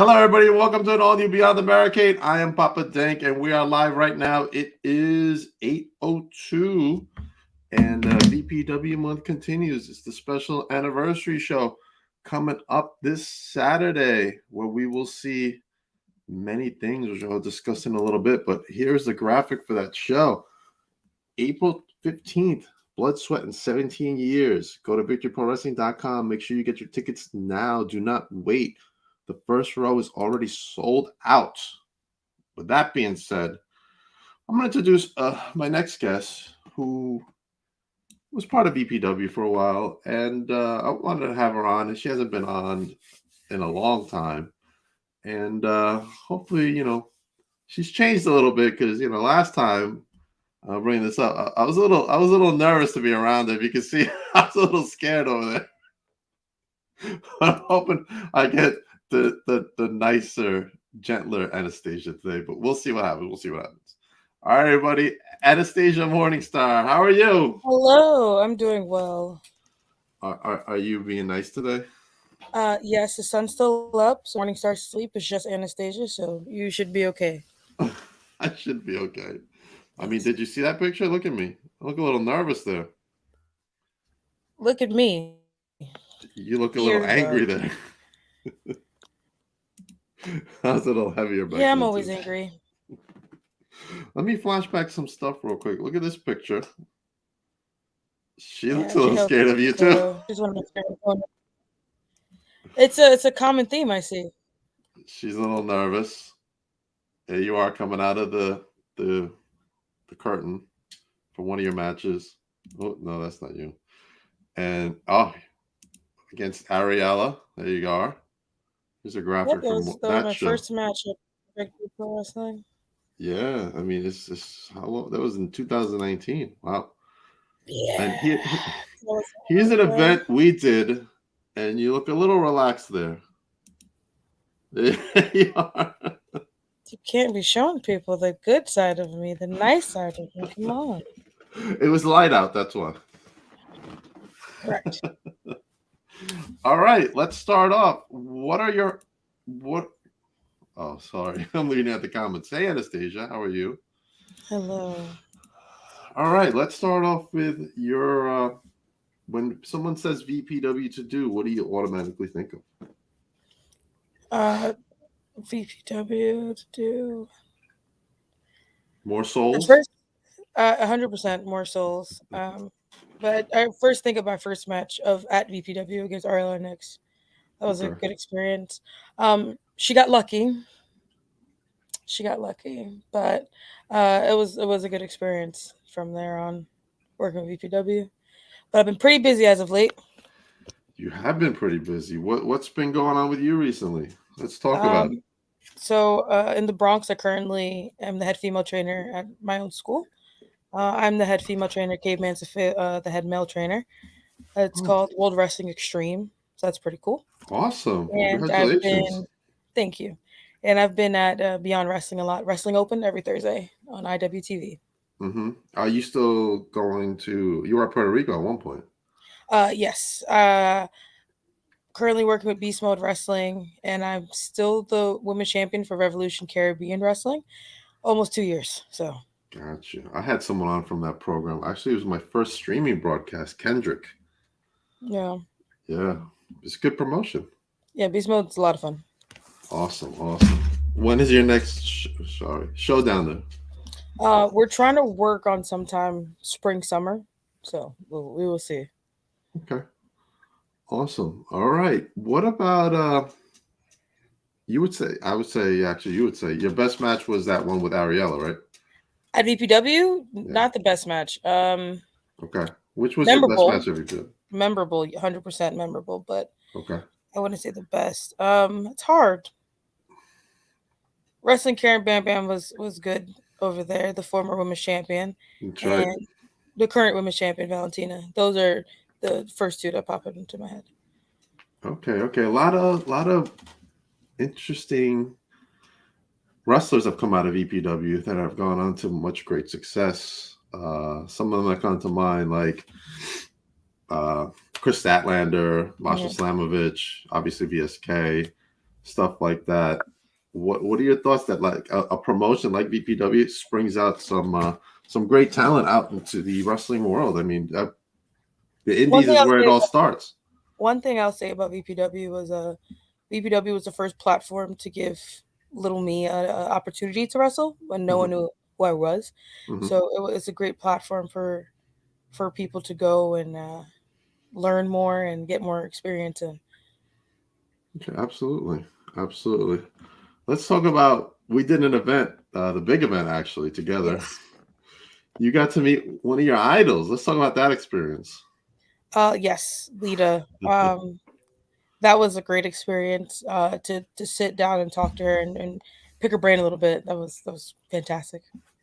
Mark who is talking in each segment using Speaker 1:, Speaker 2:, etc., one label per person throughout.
Speaker 1: Hello, everybody. Welcome to an all new Beyond the Barricade. I am Papa Dank, and we are live right now. It is 8:02, and VPW month continues. It's the special anniversary show coming up this Saturday, where we will see many things, which I'll discuss in a little bit. But here's the graphic for that show. April 15th, Blood, Sweat, and 17 Years. Go to victoryprowrestling.com. Make sure you get your tickets now. Do not wait. The first row is already sold out. With that being said, I'm going to introduce my next guest, who was part of VPW for a while, and I wanted to have her on, and she hasn't been on in a long time. And hopefully, she's changed a little bit because, last time I'll bring this up, I was a little nervous to be around her. If you can see, I was a little scared over there. I'm hoping I get the nicer, gentler Anastasia today, but we'll see what happens. All right, everybody. Anastasia Morningstar, how are you?
Speaker 2: Hello, I'm doing well.
Speaker 1: Are you being nice today?
Speaker 2: Yes, the sun's still up, so Morningstar's sleep is just Anastasia, so you should be okay.
Speaker 1: I should be okay. I mean,
Speaker 2: Yes.
Speaker 1: did you see that picture? Look at me. I look a little nervous there.
Speaker 2: Look at me.
Speaker 1: You look a
Speaker 2: Here
Speaker 1: little
Speaker 2: we go.
Speaker 1: angry there. I was a little heavier back
Speaker 2: Yeah, I'm
Speaker 1: then,
Speaker 2: always
Speaker 1: too.
Speaker 2: angry.
Speaker 1: Let me flash back some stuff real quick. Look at this picture. She looks
Speaker 2: Yeah,
Speaker 1: a
Speaker 2: she
Speaker 1: little
Speaker 2: helped.
Speaker 1: scared of you, too.
Speaker 2: So she's one of my favorite opponents. It's a common theme I see.
Speaker 1: She's a little nervous. There you are coming out of the curtain for one of your matches. Oh, no, that's not you. And against Ariella. There you are. Here's a
Speaker 2: Yep,
Speaker 1: graphic from
Speaker 2: that was
Speaker 1: that
Speaker 2: my
Speaker 1: show.
Speaker 2: first match at Victory Pro Wrestling.
Speaker 1: Yeah, I mean, it's how long? That was in 2019. Wow. And
Speaker 2: Yeah.
Speaker 1: here's an event we did, and you look a little relaxed there. There you are.
Speaker 2: You can't be showing people the good side of me, the nice side of me. Come on.
Speaker 1: It was light out, that's why.
Speaker 2: Correct.
Speaker 1: All right, let's start off. What? Oh, sorry, I'm looking at the comments. Hey, Anastasia, how are you?
Speaker 2: Hello.
Speaker 1: All right, let's start off with your. When someone says VPW to do, what do you automatically think of?
Speaker 2: Uh, VPW to do.
Speaker 1: More
Speaker 2: At
Speaker 1: souls?
Speaker 2: first, 100% more souls. But I first think of my first match of at VPW against Arlo Nix. That was a
Speaker 1: Okay.
Speaker 2: good experience. She got lucky. She got lucky, but it was a good experience from there on working with VPW. But I've been pretty busy as of late.
Speaker 1: You have been pretty busy. What's been going on with you recently? Let's talk about it.
Speaker 2: Um, so in the Bronx, I currently am the head female trainer at my own school. I'm the head female trainer. Caveman's the head male trainer. It's
Speaker 1: Oh,
Speaker 2: called World Wrestling Extreme, so that's pretty cool.
Speaker 1: awesome.
Speaker 2: And I've
Speaker 1: Congratulations.
Speaker 2: been, thank you, and I've been at Beyond Wrestling a lot. Wrestling Open every Thursday on IWTV.
Speaker 1: Are you still going to? You were at Puerto Rico at one point.
Speaker 2: Yes. Currently working with Beast Mode Wrestling, and I'm still the women's champion for Revolution Caribbean Wrestling. Almost 2 years. So
Speaker 1: Gotcha. I had someone on from that program. Actually, it was my first streaming broadcast, Kendrick.
Speaker 2: yeah,
Speaker 1: Yeah, it's a good promotion.
Speaker 2: yeah. Beast Mode's a lot of fun.
Speaker 1: Awesome. When is your next showdown then?
Speaker 2: We're trying to work on sometime spring summer, so we will see.
Speaker 1: Okay. Awesome. All right. What about you would say I would say actually you would say your best match was that one with Ariella, right?
Speaker 2: At VPW,
Speaker 1: Yeah.
Speaker 2: not the best match.
Speaker 1: Okay. Which was your best
Speaker 2: Memorable,
Speaker 1: match of your good?
Speaker 2: memorable, 100% memorable, but
Speaker 1: Okay.
Speaker 2: I wouldn't say the best. It's hard. Wrestling Karen Bam Bam was good over there. The former women's champion
Speaker 1: That's right.
Speaker 2: and the current women's champion Valentina. Those are the first two that pop into my head.
Speaker 1: Okay. A lot of interesting wrestlers have come out of EPW that have gone on to much great success. Some of them that come to mind, like Chris Statlander, Masha
Speaker 2: Yeah.
Speaker 1: Slamovich, obviously VSK. stuff like that. What are your thoughts that like a promotion like VPW springs out some great talent out into the wrestling world? I mean, the
Speaker 2: One
Speaker 1: Indies
Speaker 2: thing
Speaker 1: is
Speaker 2: I'll
Speaker 1: where it
Speaker 2: say
Speaker 1: all
Speaker 2: about
Speaker 1: starts.
Speaker 2: VPW was VPW was the first platform to give little me a opportunity to wrestle when no one
Speaker 1: Hmm.
Speaker 2: knew who I was.
Speaker 1: Hmm.
Speaker 2: So it's a great platform for people to go and learn more and get more experience in.
Speaker 1: Okay, absolutely, absolutely. Let's talk about we did an event, the big event actually together.
Speaker 2: Yes.
Speaker 1: You got to meet one of your idols. Let's talk about that experience.
Speaker 2: Yes, Lita. That was a great experience. To sit down and talk to her and pick her brain a little bit. That was fantastic.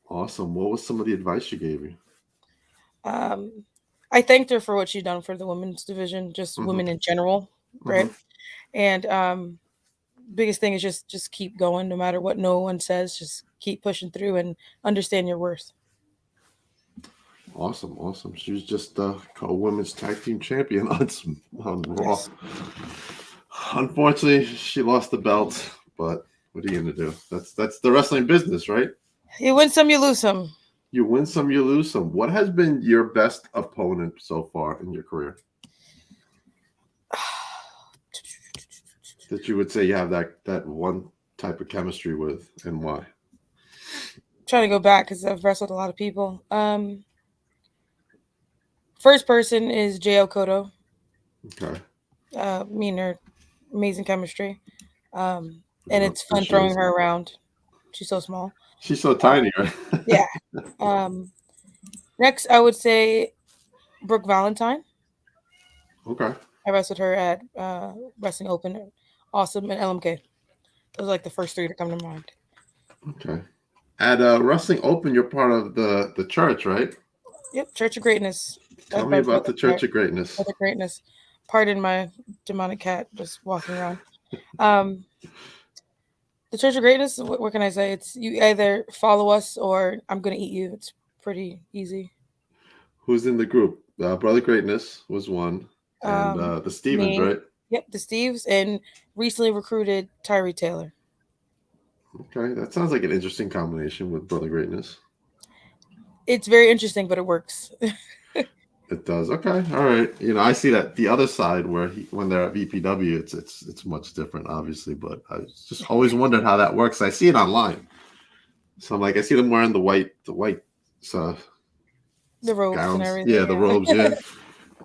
Speaker 1: Awesome. What was some of the advice you gave you?
Speaker 2: Um, I thanked her for what she'd done for the women's division, just
Speaker 1: Hmm.
Speaker 2: women in general,
Speaker 1: Hmm.
Speaker 2: right? And biggest thing is just keep going, no matter what no one says. Just keep pushing through and understand your worth.
Speaker 1: Awesome, awesome. She was just called women's tag team champion on Raw.
Speaker 2: Yes,
Speaker 1: Unfortunately, she lost the belt, but what are you gonna do? That's the wrestling business, right?
Speaker 2: you win some, you lose some.
Speaker 1: You win some, you lose some. What has been your best opponent so far in your career that you would say you have that one type of chemistry with, and why?
Speaker 2: Trying to go back because I've wrestled a lot of people. First person is Jo Koto.
Speaker 1: Okay,
Speaker 2: Me and her, amazing chemistry.
Speaker 1: I
Speaker 2: And
Speaker 1: love
Speaker 2: it's
Speaker 1: who
Speaker 2: fun
Speaker 1: she is.
Speaker 2: throwing her around. She's so small.
Speaker 1: She's so
Speaker 2: Uh,
Speaker 1: tiny, right?
Speaker 2: yeah. Um, Next, I would say Brooke Valentine.
Speaker 1: Okay,
Speaker 2: I wrestled her at Wrestling Open, Awesome, and LMK. Those are like the first three to come to mind.
Speaker 1: okay. At Wrestling Open, you're part of the church, right?
Speaker 2: Yep, Church of Greatness.
Speaker 1: Tell me about the Church of Greatness.
Speaker 2: Brother Greatness. Pardon my demonic cat just walking around. Um, the Church of Greatness. What can I say? It's you either follow us or I'm gonna eat you. It's pretty easy.
Speaker 1: Who's in the group? Brother Greatness was one, and the Stevens,
Speaker 2: Me,
Speaker 1: right?
Speaker 2: yep, the Steves, and recently recruited Tyree Taylor.
Speaker 1: Okay, that sounds like an interesting combination with Brother Greatness.
Speaker 2: It's very interesting, but it works.
Speaker 1: It does. Okay, all right. You know, I see that the other side where when they're at VPW, it's much different, obviously. But I just always wondered how that works. I see it online, so I'm like, I see them wearing the white uh,
Speaker 2: The robes and
Speaker 1: gowns, yeah,
Speaker 2: everything.
Speaker 1: the
Speaker 2: Yeah.
Speaker 1: robes, yeah.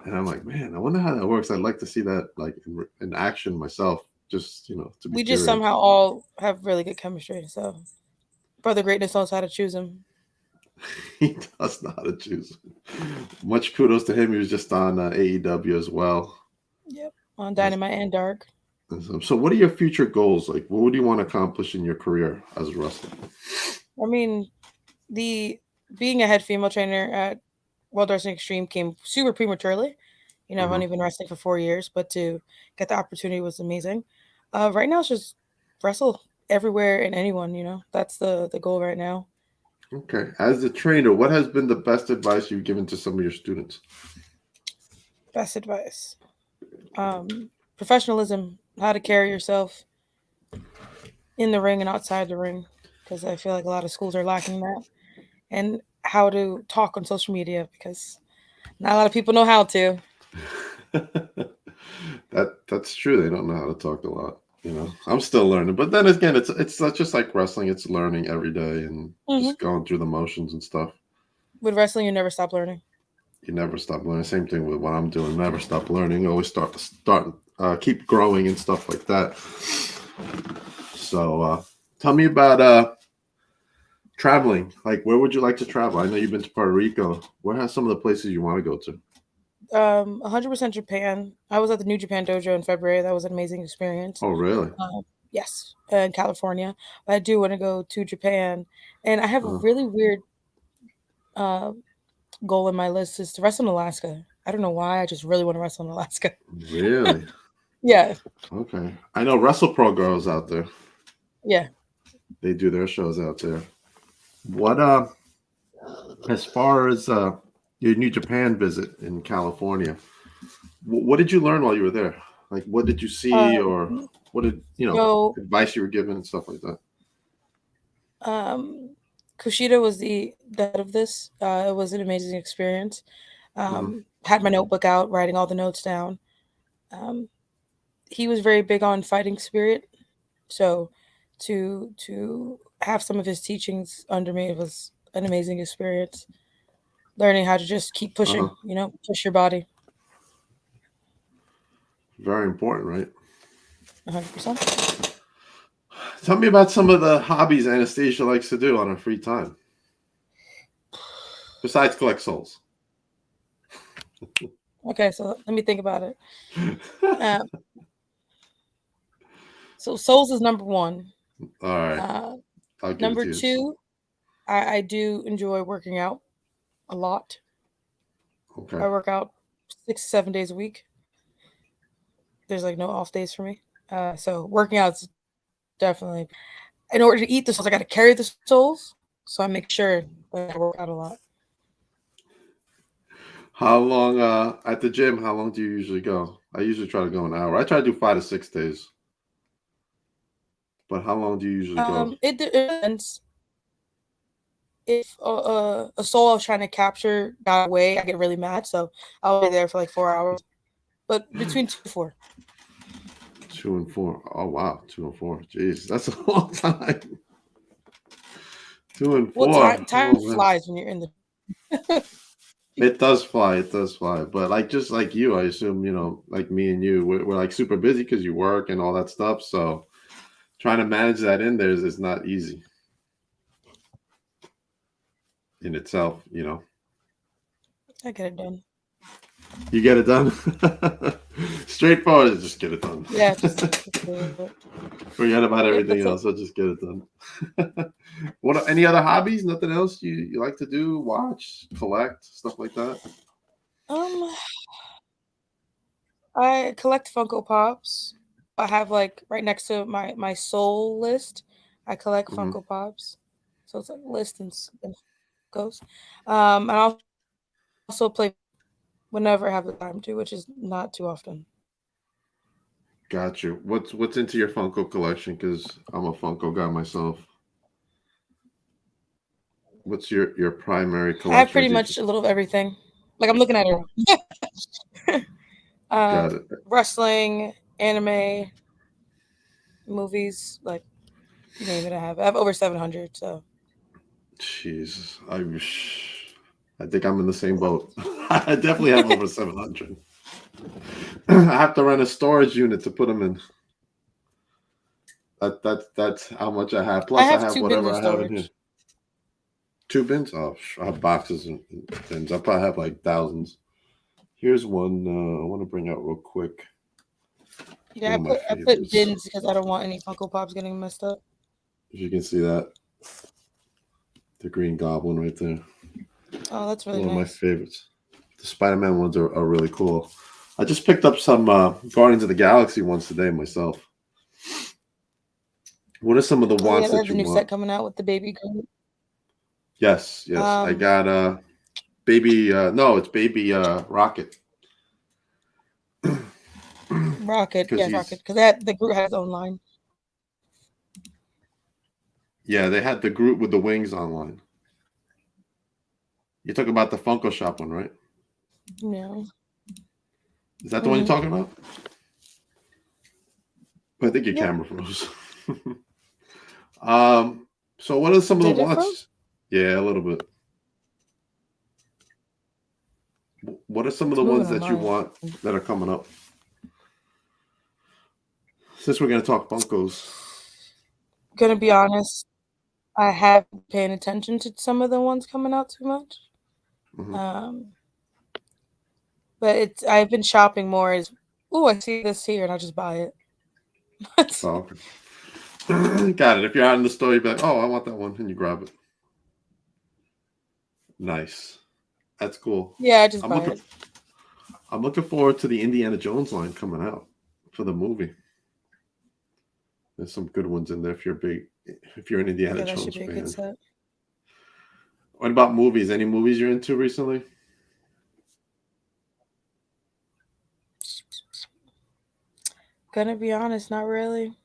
Speaker 1: And I'm like, man, I wonder how that works. I'd like to see that like in action myself, just to be
Speaker 2: We just
Speaker 1: curious.
Speaker 2: somehow all have really good chemistry. So Brother Greatness knows how to choose him.
Speaker 1: He does know how to choose. Much kudos to him. He was just on AEW as well.
Speaker 2: Yep. On
Speaker 1: That's
Speaker 2: Dynamite and Dark.
Speaker 1: awesome. So, what are your future goals? Like, what would you want to accomplish in your career as a wrestler?
Speaker 2: I mean, the being a head female trainer at World Wrestling Extreme came super prematurely. I've
Speaker 1: Hmm.
Speaker 2: only been wrestling for 4 years, but to get the opportunity was amazing. Right now, it's just wrestle everywhere and anyone. That's the goal right now.
Speaker 1: Okay. As a trainer, what has been the best advice you've given to some of your students?
Speaker 2: Best advice: professionalism, how to carry yourself in the ring and outside the ring, because I feel like a lot of schools are lacking that, and how to talk on social media because not a lot of people know how to.
Speaker 1: That's true. They don't know how to talk a lot. I'm still learning, but then again, it's not just like wrestling. It's learning every day and
Speaker 2: Hmm.
Speaker 1: just going through the motions and stuff.
Speaker 2: With wrestling, you never stop learning.
Speaker 1: You never stop learning. Same thing with what I'm doing. Never stop learning. Always keep growing and stuff like that. So, tell me about traveling. Like, where would you like to travel? I know you've been to Puerto Rico. Where are some of the places you want to go to?
Speaker 2: 100% Japan. I was at the New Japan Dojo in February. That was an amazing experience.
Speaker 1: Oh, really?
Speaker 2: Yes, in California. But I do want to go to Japan, and I have a
Speaker 1: Uh,
Speaker 2: really weird uh, goal in my list is to wrestle in Alaska. I don't know why. I just really want to wrestle in Alaska.
Speaker 1: really?
Speaker 2: Yeah,
Speaker 1: Okay. I know WrestlePro girls out there.
Speaker 2: yeah.
Speaker 1: They do their shows out there. What as far as your New Japan visit in California, what did you learn while you were there? Like, what did you see
Speaker 2: Uh,
Speaker 1: or? What did
Speaker 2: So
Speaker 1: advice you were given and stuff like that?
Speaker 2: Kushida was the head of this. It was an amazing experience.
Speaker 1: Hmm.
Speaker 2: Had my notebook out, writing all the notes down. Um, he was very big on fighting spirit. So to have some of his teachings under me was an amazing experience. Learning how to just keep
Speaker 1: Uh-huh.
Speaker 2: pushing, push your body
Speaker 1: Very important, right?
Speaker 2: 100%.
Speaker 1: Tell me about some of the hobbies Anastasia likes to do on her free time, besides collect souls.
Speaker 2: Okay, so let me think about it. Um, so souls is number one.
Speaker 1: All right,
Speaker 2: Uh,
Speaker 1: I'll give it
Speaker 2: Number
Speaker 1: to you.
Speaker 2: two, I do enjoy working out a lot.
Speaker 1: Okay.
Speaker 2: I work out 6 7 days a week. There's like no off days for me. So working out's definitely, in order to eat the souls, I got to carry the souls. So I make sure that I work out a lot.
Speaker 1: How long at the gym? How long do you usually go? I usually try to go an hour. I try to do 5 to 6 days. But how long do you usually go?
Speaker 2: It depends. If a soul I was trying to capture got away, I get really mad. So I'll be there for like 4 hours. But between 2 to 4.
Speaker 1: 2 and 4. Oh wow, 2 and 4. Jeez, that's a long time. Two and
Speaker 2: Well,
Speaker 1: four.
Speaker 2: time
Speaker 1: Oh man.
Speaker 2: flies when you're in the.
Speaker 1: It does fly. It does fly. But like just like you, I assume, like me and you, we're like super busy because you work and all that stuff. So trying to manage that in there is not easy in itself.
Speaker 2: I get it done.
Speaker 1: You get it done. Straightforward, just get it done.
Speaker 2: Yeah, just do it.
Speaker 1: Forget about
Speaker 2: Yep,
Speaker 1: everything
Speaker 2: that's it.
Speaker 1: else. I'll just get it done. What any other hobbies? Nothing else you like to do? Watch, collect, stuff like that?
Speaker 2: Um, I collect Funko Pops. I have like right next to my soul list. I collect
Speaker 1: Hmm.
Speaker 2: Funko Pops, so it's like list and Funkos. And I also play whenever I have the time to, which is not too often.
Speaker 1: Got you. What's into your Funko collection? Because I'm a Funko guy myself. What's your primary
Speaker 2: I have
Speaker 1: collection?
Speaker 2: pretty
Speaker 1: Do you
Speaker 2: much
Speaker 1: just
Speaker 2: a little of everything. Like I'm looking at it. uh,
Speaker 1: got it?
Speaker 2: Wrestling, anime, movies, like you name it. I have over 700. So
Speaker 1: Jeez, I think I'm in the same boat. I definitely have over 700. I have to rent a storage unit to put them in. That's how much I have.
Speaker 2: I
Speaker 1: Plus, I
Speaker 2: have
Speaker 1: have
Speaker 2: 2 bins
Speaker 1: whatever
Speaker 2: in
Speaker 1: I have in here.
Speaker 2: storage.
Speaker 1: 2 bins? Oh, I have boxes and things. I probably have like thousands. Here's one I want to bring out real quick.
Speaker 2: Yeah,
Speaker 1: One
Speaker 2: I
Speaker 1: of my
Speaker 2: put
Speaker 1: favorites.
Speaker 2: bins because I don't want any Funko Pops getting messed up.
Speaker 1: If you can see that, the Green Goblin right there.
Speaker 2: Oh, that's really
Speaker 1: One of my
Speaker 2: nice.
Speaker 1: favorites. The Spider-Man ones are really cool. I just picked up some Guardians of the Galaxy ones today myself. What are some of the
Speaker 2: Oh yeah,
Speaker 1: wants
Speaker 2: they have
Speaker 1: that
Speaker 2: the
Speaker 1: you
Speaker 2: new
Speaker 1: want?
Speaker 2: set coming out with the baby Groot.
Speaker 1: Yes. I
Speaker 2: Um,
Speaker 1: got baby no, it's baby Rocket.
Speaker 2: Rocket,
Speaker 1: Because
Speaker 2: yes, Rocket,
Speaker 1: he's
Speaker 2: because that the Groot has his own line.
Speaker 1: yeah, they had the Groot with the wings online. You talk about the Funko Shop one, right?
Speaker 2: Yeah.
Speaker 1: Is that the one you're
Speaker 2: Mm-hmm.
Speaker 1: talking about? I think your
Speaker 2: Yep.
Speaker 1: camera froze. um, so what are some of the
Speaker 2: Did it
Speaker 1: wants?
Speaker 2: froze?
Speaker 1: Yeah, a little bit. What are some of
Speaker 2: It's
Speaker 1: the
Speaker 2: moving
Speaker 1: ones
Speaker 2: on
Speaker 1: that you
Speaker 2: mine.
Speaker 1: want that are coming up? Since we're gonna talk Funkos.
Speaker 2: Gonna be honest, I have been paying attention to some of the ones coming out too much.
Speaker 1: Hmm.
Speaker 2: Um, but I've been shopping more as, oh, I see this here and I'll just buy it.
Speaker 1: Oh, okay. Got it. If you're out in the store, you'd be like, "Oh, I want that one," and you grab it. Nice. That's cool.
Speaker 2: Yeah, I just
Speaker 1: I'm
Speaker 2: buy
Speaker 1: looking.
Speaker 2: it.
Speaker 1: I'm looking forward to the Indiana Jones line coming out for the movie. There's some good ones in there if you're an Indiana
Speaker 2: Yeah, that should
Speaker 1: Jones
Speaker 2: be a good
Speaker 1: fan.
Speaker 2: set.
Speaker 1: What about movies? Any movies you're into recently?
Speaker 2: Gonna be honest, not really.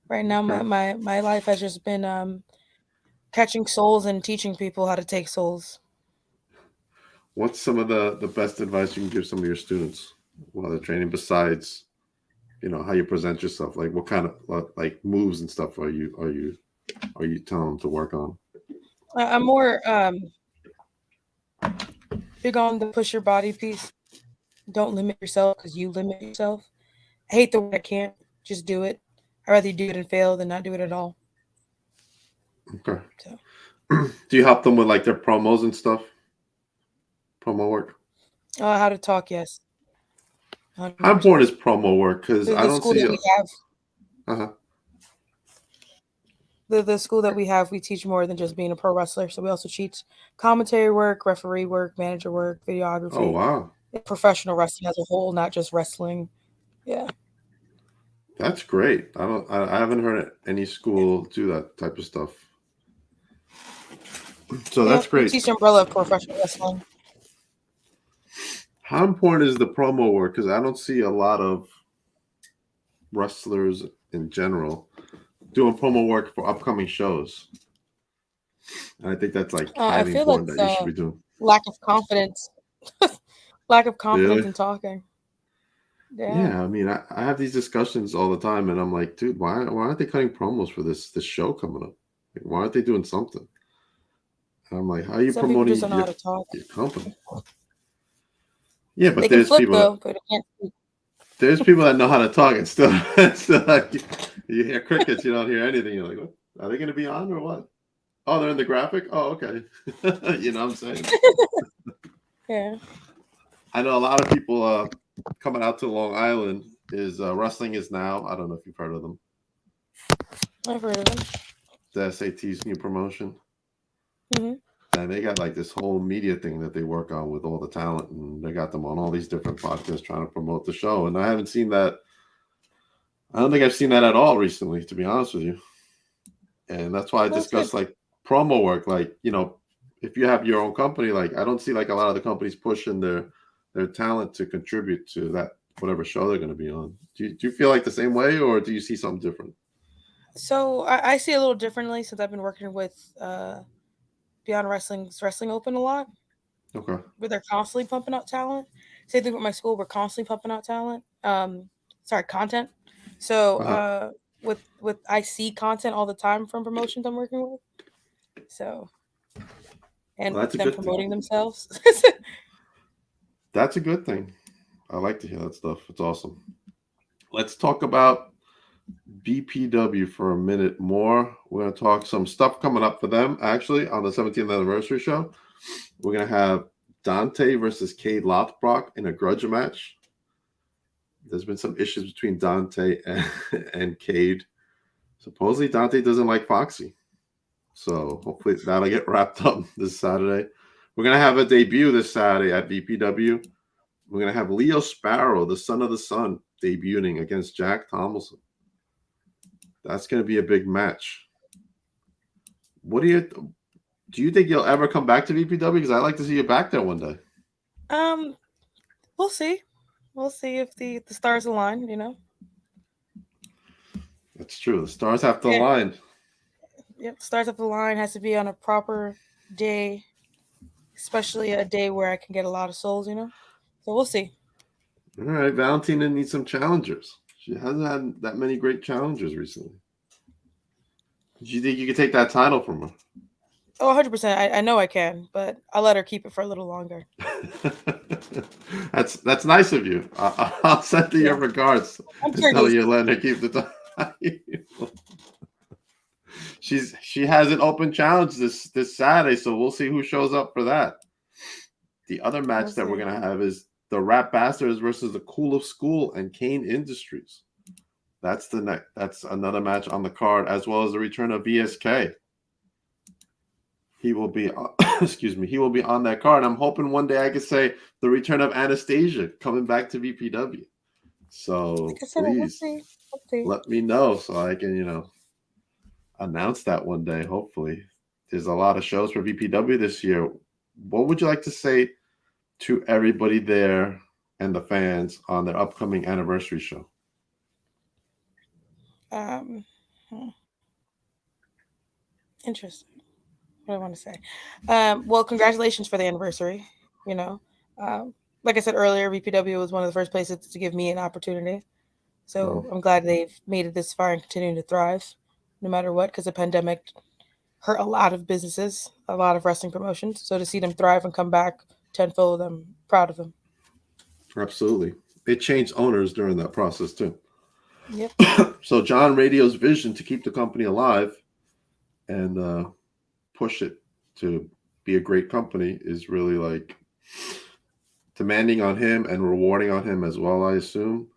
Speaker 2: Right now,
Speaker 1: Okay.
Speaker 2: my life has just been catching souls and teaching people how to take souls.
Speaker 1: What's some of the best advice you can give some of your students while they're training besides, how you present yourself? Like what kind of like moves and stuff are you telling them to work on?
Speaker 2: I'm more big on the push your body piece. Don't limit yourself because you limit yourself. I hate the word I can't. Just do it. I'd rather you do it and fail than not do it at all.
Speaker 1: Okay.
Speaker 2: So,
Speaker 1: Do you help them with like their promos and stuff? Promo work?
Speaker 2: how to talk? Yes,
Speaker 1: How
Speaker 2: 100%.
Speaker 1: important is promo work? Because I
Speaker 2: The
Speaker 1: don't
Speaker 2: school
Speaker 1: see
Speaker 2: that
Speaker 1: a
Speaker 2: we have,
Speaker 1: uh-huh.
Speaker 2: the school that we have, we teach more than just being a pro wrestler. So we also teach commentary work, referee work, manager work,
Speaker 1: Oh
Speaker 2: videography,
Speaker 1: wow.
Speaker 2: professional wrestling as a whole, not just wrestling. Yeah.
Speaker 1: That's great. I haven't heard any school do that type of stuff. So
Speaker 2: Yeah,
Speaker 1: that's
Speaker 2: we
Speaker 1: great.
Speaker 2: teach umbrella of professional wrestling.
Speaker 1: How important is the promo work? Because I don't see a lot of wrestlers in general doing promo work for upcoming shows. And I think that's like
Speaker 2: I
Speaker 1: highly
Speaker 2: feel like
Speaker 1: important that you should be doing.
Speaker 2: lack of confidence, lack of confidence
Speaker 1: Really?
Speaker 2: in talking. Yeah.
Speaker 1: Yeah, I mean, I have these discussions all the time, and I'm like, dude, why aren't they cutting promos for this show coming up? Like, why aren't they doing something? And I'm like, how are you
Speaker 2: Some people
Speaker 1: promoting
Speaker 2: just don't know how to talk.
Speaker 1: your company? Yeah,
Speaker 2: They
Speaker 1: but
Speaker 2: can
Speaker 1: there's
Speaker 2: flip
Speaker 1: people
Speaker 2: though, but they can't speak.
Speaker 1: there's people that know how to talk and still still like you hear crickets, you don't hear anything. You're like, what? Are they going to be on or what? Oh, they're in the graphic. Oh, okay. You know what I'm saying?
Speaker 2: Yeah,
Speaker 1: I know a lot of people coming out to Long Island is wrestling is now. I don't know if you've heard of them.
Speaker 2: I've heard of them.
Speaker 1: The SAT's new promotion.
Speaker 2: Hmm.
Speaker 1: And they got like this whole media thing that they work on with all the talent, and they got them on all these different podcasts trying to promote the show. And I haven't seen that. I don't think I've seen that at all recently, to be honest with you. And that's why I
Speaker 2: Well, that's good.
Speaker 1: discuss like promo work. Like, if you have your own company, like I don't see like a lot of the companies pushing their talent to contribute to that whatever show they're going to be on. Do you feel like the same way, or do you see something different?
Speaker 2: So I see it a little differently since I've been working with Beyond Wrestling's Wrestling Open a lot,
Speaker 1: Okay.
Speaker 2: where they're constantly pumping out talent. Same thing with my school, we're constantly pumping out talent. Sorry, content. So
Speaker 1: Uh-huh.
Speaker 2: with I see content all the time from promotions I'm working with. So
Speaker 1: Well,
Speaker 2: and
Speaker 1: that's a
Speaker 2: them
Speaker 1: good thing.
Speaker 2: promoting themselves.
Speaker 1: That's a good thing. I like to hear that stuff. It's awesome. Let's talk about BPW for a minute more. We're going to talk some stuff coming up for them actually on the 17th anniversary show. We're going to have Dante versus Cade Lothbrock in a grudge match. There's been some issues between Dante and Cade. Supposedly Dante doesn't like Foxy. So hopefully that'll get wrapped up this Saturday. We're going to have a debut this Saturday at BPW. We're going to have Leo Sparrow, the son of the sun, debuting against Jack Tomlinson. That's going to be a big match. What do you think you'll ever come back to VPW? Because I'd like to see you back there one day.
Speaker 2: um, we'll see. We'll see if the stars align. You know.
Speaker 1: That's true. The stars have to
Speaker 2: Yeah.
Speaker 1: align.
Speaker 2: Yep. Stars up the line has to be on a proper day, especially a day where I can get a lot of souls. You know. So we'll see.
Speaker 1: All right, Valentina needs some challengers. She hasn't had that many great challengers recently. Do you think you could take that title from her?
Speaker 2: Oh, 100%. I know I can, but I'll let her keep it for a little longer.
Speaker 1: That's nice of you. I'll send her your
Speaker 2: Yeah.
Speaker 1: regards
Speaker 2: I'm
Speaker 1: and tell her
Speaker 2: curious.
Speaker 1: you're letting her keep the title. She has an open challenge this Saturday, so we'll see who shows up for that. The other
Speaker 2: We'll
Speaker 1: match that we're
Speaker 2: see.
Speaker 1: gonna have is the Rap Bastards versus the Cool of School and Kane Industries. That's another match on the card, as well as the return of VSK. He will be excuse me, he will be on that card. I'm hoping one day I could say the return of Anastasia coming back to VPW. So
Speaker 2: Like I said, we'll
Speaker 1: please
Speaker 2: see. We'll see.
Speaker 1: let me know so I can, announce that one day, hopefully. There's a lot of shows for VPW this year. What would you like to say to everybody there and the fans on their upcoming anniversary show?
Speaker 2: Um, hmm, interesting. What do I want to say? Well, congratulations for the anniversary. You know, um, like I said earlier, VPW was one of the first places to give me an opportunity.
Speaker 1: Well,
Speaker 2: So I'm glad they've made it this far and continuing to thrive, no matter what, because the pandemic hurt a lot of businesses, a lot of wrestling promotions. So to see them thrive and come back tenfold, I'm proud of them.
Speaker 1: absolutely. It changed owners during that process too.
Speaker 2: Yep.
Speaker 1: So John Radio's vision to keep the company alive and push it to be a great company is really like demanding on him and rewarding on him as well, I assume.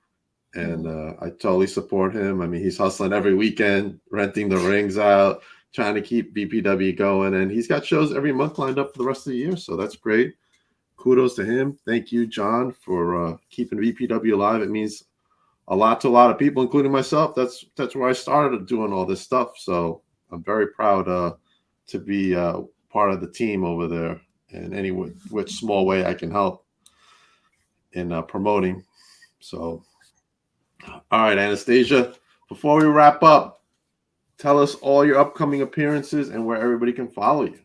Speaker 1: And
Speaker 2: Mhm.
Speaker 1: I totally support him. I mean, he's hustling every weekend, renting the rings out, trying to keep BPW going, and he's got shows every month lined up for the rest of the year. So that's great. Kudos to him. Thank you, John, for keeping BPW alive. It means a lot to a lot of people, including myself. That's where I started doing all this stuff. So I'm very proud to be part of the team over there in any which small way I can help in promoting. So, all right, Anastasia, before we wrap up, tell us all your upcoming appearances and where everybody can follow you.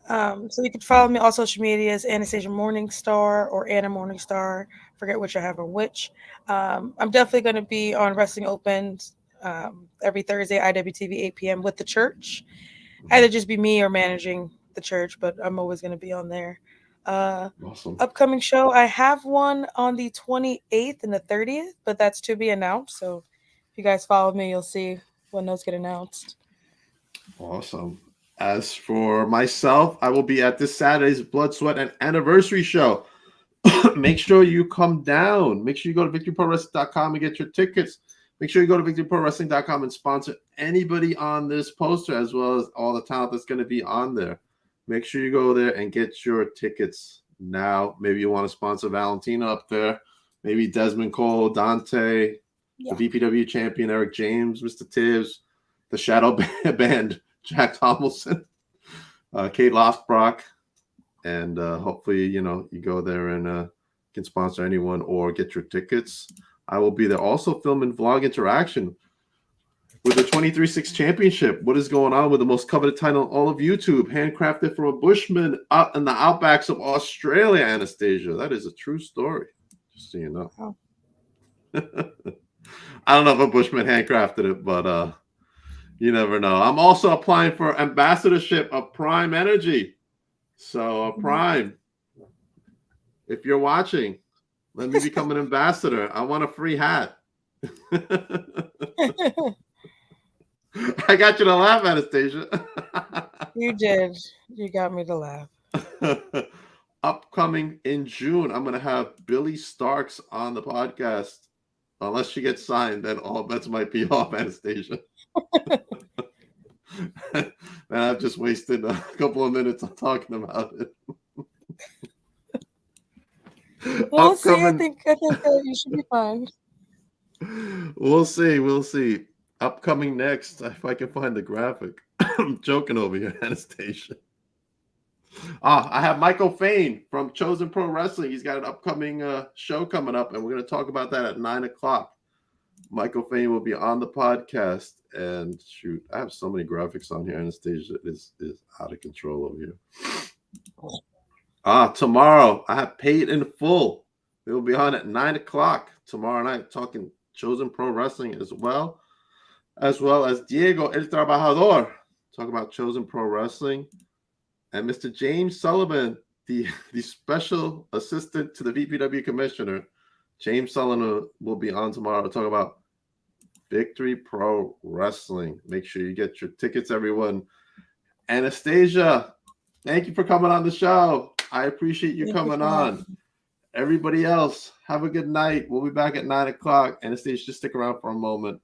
Speaker 2: So you can follow me on social media as Anastasia Morningstar or Anna Morningstar. Forget which I have on which. I'm definitely going to be on Wrestling Open every Thursday, IWTV 8 p.m. with the church. Either just be me or managing the church, but I'm always going to be on there. Uh,
Speaker 1: Awesome.
Speaker 2: Upcoming show, I have one on the 28th and the 30th, but that's to be announced. So if you guys follow me, you'll see when those get announced.
Speaker 1: Awesome. As for myself, I will be at this Saturday's Blood, Sweat, and Anniversary show. Make sure you come down. Make sure you go to victoryprowrestling.com and get your tickets. Make sure you go to victoryprowrestling.com and sponsor anybody on this poster, as well as all the talent that's going to be on there. Make sure you go there and get your tickets now. Maybe you want to sponsor Valentina up there. Maybe Desmond Cole, Dante, the
Speaker 2: Yeah.
Speaker 1: VPW champion, Eric James, Mr. Tibbs, the Shadow Band, Jack Tomlinson, Kate Loftbrock, and hopefully you go there and can sponsor anyone or get your tickets. I will be there also filming vlog interaction with the 23-6 championship. What is going on with the most coveted title on all of YouTube, handcrafted from a bushman out in the outbacks of Australia? Anastasia, that is a true story, just so you know.
Speaker 2: Oh.
Speaker 1: I don't know if a bushman handcrafted it, but you never know. I'm also applying for ambassadorship of Prime Energy. So Prime, if you're watching, let me become an ambassador. I want a free hat. I got you to laugh, Anastasia.
Speaker 2: You did. You got me to laugh.
Speaker 1: Upcoming in June, I'm going to have Billy Starks on the podcast. Unless she gets signed, then all bets might be off, Anastasia. And I've just wasted a couple of minutes on talking about it.
Speaker 2: We'll see. I
Speaker 1: Upcoming.
Speaker 2: think you should be fine.
Speaker 1: We'll see. We'll see. Upcoming next, if I can find the graphic. I'm joking over here, Anastasia. I have Michael Fain from Chosen Pro Wrestling. He's got an upcoming show coming up, and we're going to talk about that at 9:00. Michael Fain will be on the podcast. And shoot, I have so many graphics on here. Anastasia is out of control over here. Tomorrow I have Paid in Full. They will be on at 9:00 tomorrow night, talking Chosen Pro Wrestling as well as Diego El Trabajador, talk about Chosen Pro Wrestling, and Mr. James Sullivan, the special assistant to the VPW commissioner. James Sullivan will be on tomorrow to talk about Victory Pro Wrestling. Make sure you get your tickets, everyone. Anastasia, thank you for coming on the show. I appreciate you coming on. Everybody else, have a good night. We'll be back at 9:00. Anastasia, just stick around for a moment.